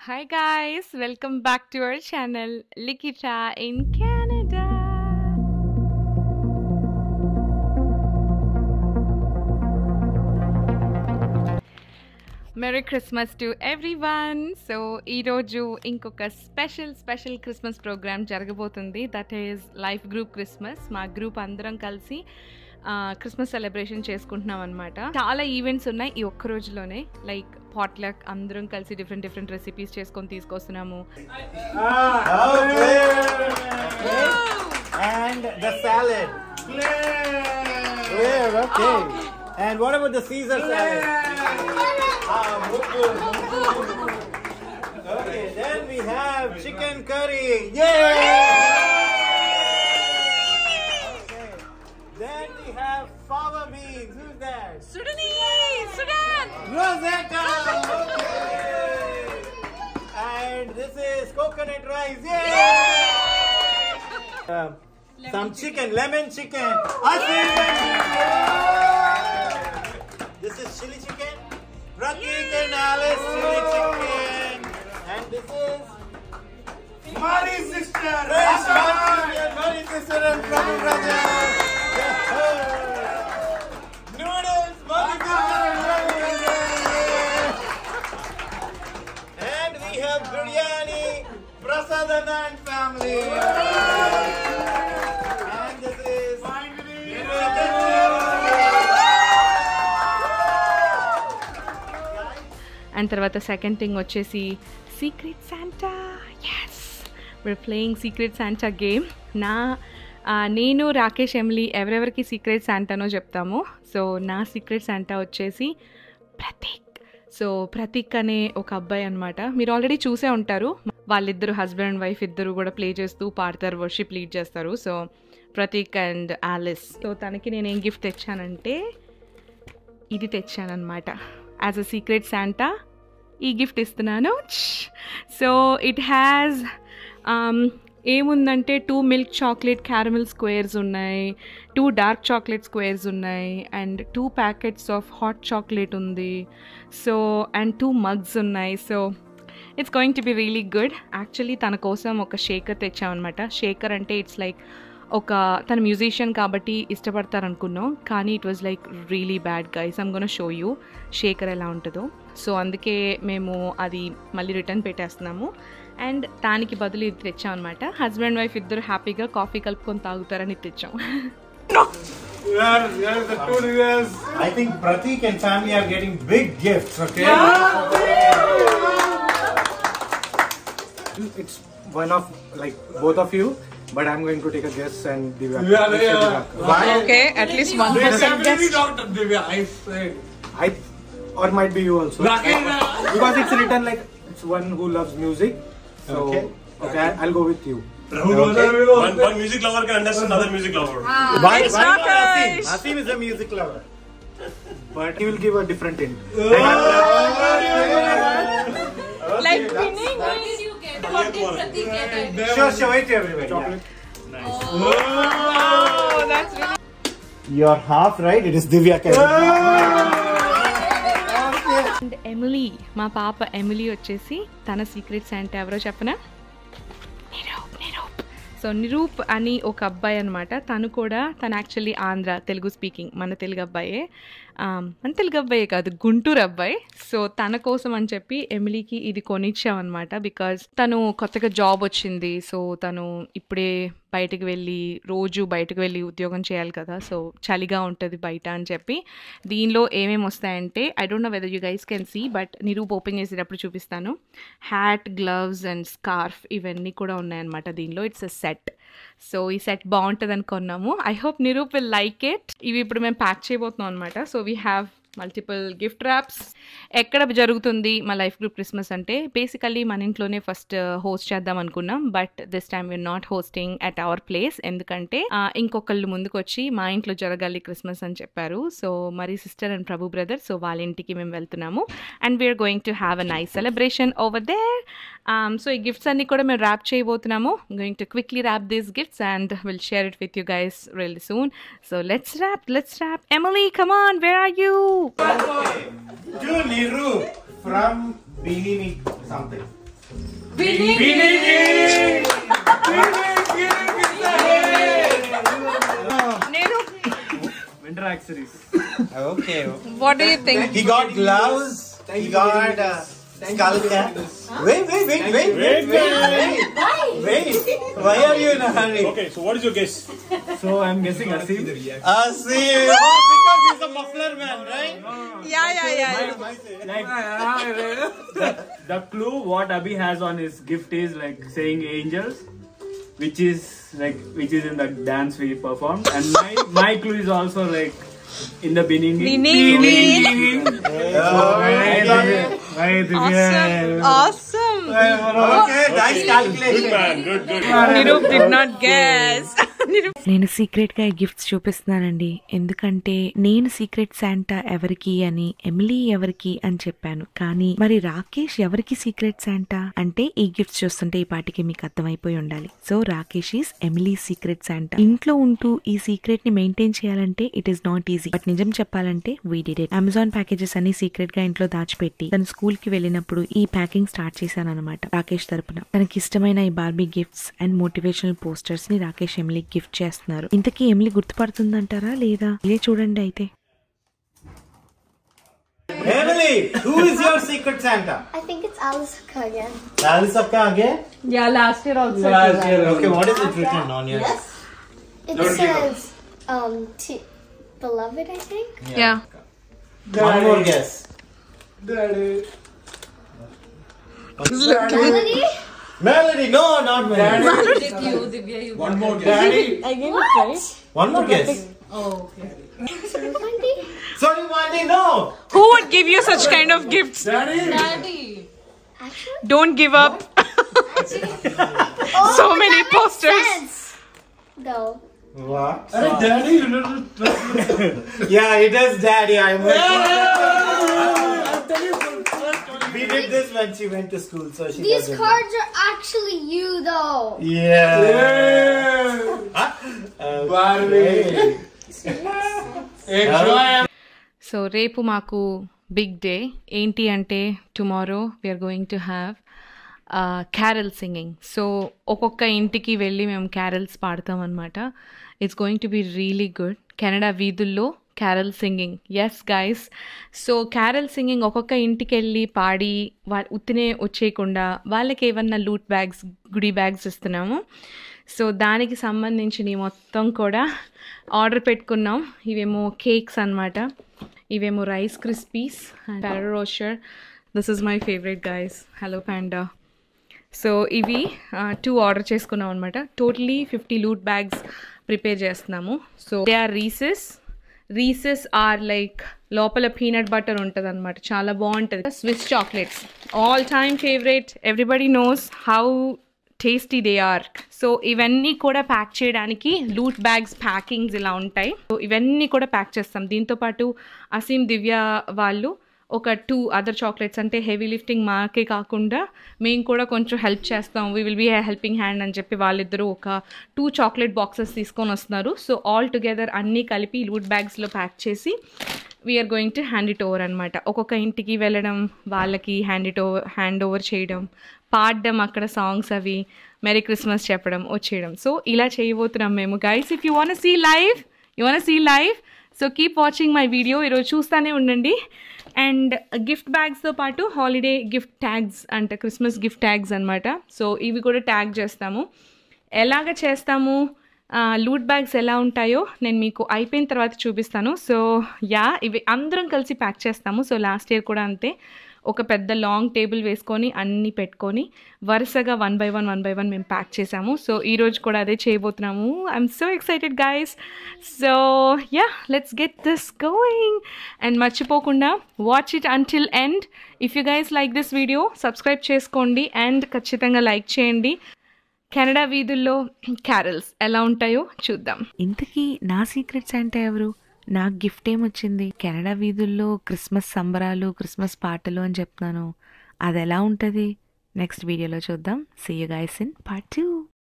Hi guys, welcome back to our channel Likita in Canada. Merry Christmas to everyone. So ee roju inkoka special Christmas program jaragabotundi, that is life group Christmas. మా group అందరం కలిసి Christmas celebration చేసుకుంటున్నాం అనమాట. చాలా events ఉన్నాయి ఈ ఒక్క రోజులోనే, లైక్ పాట్లక్ అందరం కలిసి డిఫరెంట్ రెసిపీస్ చేసుకొని తీసుకొస్తున్నాము. And the salad. Yeah, okay. And what about the Caesar salad? Okay, then we have chicken curry. Yeah! Okay. Then we have fava beans. Who's that? Sudan! Rosetta! Okay. And this is coconut rice. Yeah! Some chicken, lemon chicken. This is chili chicken. Pratik and Alice chili chicken. And this is Mari sister. Mari sister and Prabhu brother. Noodles, Mari sister and Prabhu brother. And we have biryani, Prasadana and family. And this is and తర్వాత second thing వచ్చేసి secret Santa. Yes, we're playing secret Santa game. నేను Rakesh Emily ఎవరెవరికి secret శాంటానో చెప్తాము. So నా secret Santa వచ్చేసి Prateek. So Prateek అనే ఒక అబ్బాయి అనమాట, మీరు ఆల్రెడీ చూసే ఉంటారు. వాళ్ళిద్దరు హస్బెండ్ అండ్ వైఫ్ ఇద్దరు కూడా ప్లే చేస్తూ పాడతారు, వర్షిప్ లీడ్ చేస్తారు. So Prateek and Alice. So తనకి నేను ఏం గిఫ్ట్ తెచ్చానంటే ఇది తెచ్చానమాట. యాజ్ అ సీక్రెట్ శాంటా ఈ గిఫ్ట్ ఇస్తున్నాను. సో ఇట్ హ్యాస్ ఏముందంటే 2 మిల్క్ చాక్లెట్ క్యారమెల్ స్క్వేర్స్ ఉన్నాయి, 2 డార్క్ చాక్లెట్ స్క్వేర్స్ ఉన్నాయి, and 2 packets of hot chocolate ఉంది. సో అండ్ 2 మగ్స్ ఉన్నాయి. So it's going to be really good. Actually తన కోసం ఒక షేకర్ తెచ్చామన్నమాట. షేకర్ అంటే ఇట్స్ లైక్ తన మ్యూజిషియన్ కాబట్టి ఇష్టపడతారనుకున్నాం, కానీ it was like really bad guys. I'm gonna show you shaker ఎలా ఉంటుందో. సో అందుకే మేము అది మళ్ళీ రిటర్న్ పెట్టేస్తున్నాము. అండ్ దానికి బదులు ఇది తెచ్చాం అనమాట. హస్బెండ్ వైఫ్ ఇద్దరు హ్యాపీగా కాఫీ కలుపుకొని తాగుతారని తెచ్చాం. I think Pratik and family are getting big gifts, okay? It's one of like both of you, but I'm going to take a guess and Divya. Why? Okay, at least one person guess. Or might be you also. Because it's written like it's one who loves music. So okay, I'll go with you. One music lover can understand another music lover. Why not Asim? Asim is a music lover. But he will give a different hint. Like winning. What did you get? What did Pratik get? Sure, wait everybody. Chocolate. Oh, that's really. You're half right. It is Divya Kerala. And Emily, మా పాప Emily వచ్చేసి తన secret Santa ఎవరో చెప్పనా? Niroop. So Niroop అని ఒక అబ్బాయి అనమాట. తను యాక్చువల్లీ ఆంధ్ర తెలుగు స్పీకింగ్, మన తెలుగు అబ్బాయే. మన తెలుగు అబ్బాయే కాదు, గుంటూరు అబ్బాయి. సో తన కోసం అని చెప్పి ఎమిలీకి ఇది కొనిచ్చామన్నమాట. బికాజ్ తను కొత్తగా జాబ్ వచ్చింది. సో తను ఇప్పుడే రోజు బయటకు వెళ్ళి ఉద్యోగం చేయాలి కదా. సో చలిగా ఉంటుంది బయట అని చెప్పి దీనిలో ఏమేమి వస్తాయంటే, I don't know whether you guys can see, but Nirup open చేసేటప్పుడు చూపిస్తాను. హ్యాట్, గ్లవ్స్ అండ్ స్కార్ఫ్ ఇవన్నీ కూడా ఉన్నాయన్నమాట దీనిలో. It's a set. సో ఈ సెట్ బాగుంటుంది అనుకున్నాము. I hope Nirup will like it. ఇవి ఇప్పుడు మేము ప్యాక్ చేయబోతున్నాం అనమాట. So we have multiple gift wraps. ఎక్కడ జరుగుతుంది మా లైఫ్ గ్రూప్ క్రిస్మస్ అంటే, బేసికల్లీ మన ఇంట్లోనే ఫస్ట్ హోస్ట్ చేద్దాం అనుకున్నాం. But this time we're not hosting at our place. ఎందుకంటే ఇంకొకళ్ళు ముందుకు వచ్చి మా ఇంట్లో జరగాలి క్రిస్మస్ అని చెప్పారు. సో మరి sister and Prabhu brother, so వాళ్ళ ఇంటికి మేము వెళ్తున్నాము. And we're going to have a nice celebration over there. So ఈ గిఫ్ట్స్ అన్ని కూడా మేము ర్యాప్ చేయబోతున్నాము. Going to quickly wrap these gifts and will share it with you guys really soon. So let's wrap. Emily, come on, where are you? To Niru from Binini something. Winter accessories. Okay. What do you think? He got gloves. He got skull cap. Wait. Why are you in a hurry? Okay, so what is your guess? So I'm guessing Asim. See, because he's a muffler man, right? Yeah. Like the clue what Abhi has on his gift is like saying angels, which is in the dance we performed, and my clue is also like in the beginning. Awesome. Okay, nice calculation. Good man, good. Nirup did not guess. నేను secret గా gifts చూపిస్తున్నానండి, ఎందుకంటే నేను secret Santa ఎవరికి అని, Emily ఎవరికి అని చెప్పాను, కానీ మరి రాకేష్ ఎవరికి సీక్రెట్ శాంటా అంటే ఈ గిఫ్ట్స్ చూస్తుంటే ఈ పాటికి మీకు అర్థమైపోయి ఉండాలి. So Rakesh is Emily secret Santa. ఇంట్లో ఉంటూ ఈ సీక్రెట్ ని మెయింటైన్ చేయాలంటే it is not easy, but నిజం చెప్పాలంటే we did it. Amazon packages అన్ని సీక్రెట్ గా ఇంట్లో దాచిపెట్టి తను స్కూల్ కి వెళ్ళినప్పుడు ఈ ప్యాకింగ్ స్టార్ట్ చేశాను అనమాట రాకేష్ తరపున. తనకి ఇష్టమైన ఈ Barbie gifts and motivational posters ని రాకేష్ ఎమిలీ గిఫ్ట్ చేస్తున్నారు. ఇంతకీ ఎమిలీ గుర్తుపడుతుందంటారా లేదా? ఇదే చూడండి అయితే. Emily, who is your secret Santa? I think it's Alice again. Alice again? Yeah, last year also. Okay, what is it written on your? Yes. It says, beloved, I think. Yeah. One more guess. Melody? Melody, no, not Melody. One more guess. One more guess. Wendy? Sorry, Wendy, no. Who would give you such kind of gifts? Actually? Don't give up. Oh, So many that posters. makes sense. Though. What? Daddy, you don't Yeah, it is Daddy. I'm We did this when she went to school, so she These doesn't. cards are actually you, though. Yeah. So రేపు మాకు big day. ఏంటి అంటే tomorrow we are going to have carol singing. So ఒక్కొక్క ఇంటికి వెళ్ళి మేము carols పాడతాం అనమాట. It's going to be really good. Canada వీధుల్లో carol singing. Yes guys, so carol singing ఒక్కొక్క ఇంటికి వెళ్ళి పాడి ఉత్తినే వచ్చేయకుండా వాళ్ళకి ఏమన్నా లూట్ బ్యాగ్స్, గుడి బ్యాగ్స్ ఇస్తున్నాము. సో దానికి సంబంధించి మొత్తం కూడా ఆర్డర్ పెట్టుకున్నాం. ఇవేమో కేక్స్ అనమాట, ఇవేమో rice crispies and Ferrero Rocher. This is my favourite guys, hello panda. So ఇవి 2 ఆర్డర్ చేసుకున్నాం అనమాట. టోటలీ 50 లూట్ బ్యాగ్స్ ప్రిపేర్ చేస్తున్నాము. So they are Reese's are like లోపల పీనట్ బటర్ ఉంటుంది అనమాట, చాలా బాగుంటుంది. Swiss chocolates all time favourite, everybody knows how tasty they are. So ఇవన్నీ కూడా ప్యాక్ చేయడానికి లూట్ బ్యాగ్స్ ప్యాకింగ్స్ ఇలా ఉంటాయి. సో ఇవన్నీ కూడా ప్యాక్ చేస్తాం. దీంతోపాటు అసీం, దివ్య వాళ్ళు ఒక 2 అదర్ చాక్లెట్స్, అంటే హెవీ లిఫ్టింగ్ మాకే కాకుండా మేము కూడా కొంచెం హెల్ప్ చేస్తాం, we will be a helping hand అని చెప్పి వాళ్ళిద్దరూ ఒక 2 చాక్లెట్ బాక్సెస్ తీసుకొని వస్తున్నారు. సో ఆల్ టుగెదర్ అన్నీ కలిపి లూట్ బ్యాగ్స్లో ప్యాక్ చేసి we're going to hand it over అనమాట. ఒక్కొక్క ఇంటికి వెళ్ళడం, వాళ్ళకి హ్యాండ్ ఓవర్ చేయడం, పాడడం, అక్కడ సాంగ్స్ అవి మెరీ క్రిస్మస్ చెప్పడం, వచ్చేయడం. సో ఇలా చేయబోతున్నాం మేము guys. If you want see live so keep watching my video. ఈరోజు చూస్తూనే ఉండండి. అండ్ గిఫ్ట్ బ్యాగ్స్తో పాటు హాలిడే గిఫ్ట్ ట్యాగ్స్ అంటే క్రిస్మస్ గిఫ్ట్ ట్యాగ్స్ అనమాట. సో ఇవి కూడా ట్యాగ్ చేస్తాము. ఎలాగ చేస్తాము, లూట్ బ్యాగ్స్ ఎలా ఉంటాయో నేను మీకు అయిపోయిన తర్వాత చూపిస్తాను. సో ఇవి అందరం కలిసి ప్యాక్ చేస్తాము. సో లాస్ట్ ఇయర్ కూడా అంతే, ఒక పెద్ద లాంగ్ టేబుల్ వేసుకొని అన్నీ పెట్టుకొని వరుసగా 1 by 1 మేము ప్యాక్ చేసాము. సో ఈరోజు కూడా అదే చేయబోతున్నాము. I'm so excited guys. So let's get this going. And మర్చిపోకుండా watch it until end. If you guys like this video subscribe చేసుకోండి అండ్ ఖచ్చితంగా లైక్ చేయండి. కెనడా వీధుల్లో క్యారల్స్ ఎలా ఉంటాయో చూద్దాం. ఇంతకీ నా సీక్రెట్స్ అంటే ఎవరు? నాకు గిఫ్ట్ ఏమొచ్చింది? కెనడా వీధుల్లో క్రిస్మస్ సంబరాలు, క్రిస్మస్ పాటలు అని చెప్తున్నాను. అది ఎలా ఉంటుంది నెక్స్ట్ వీడియోలో చూద్దాం. See you guys in part 2.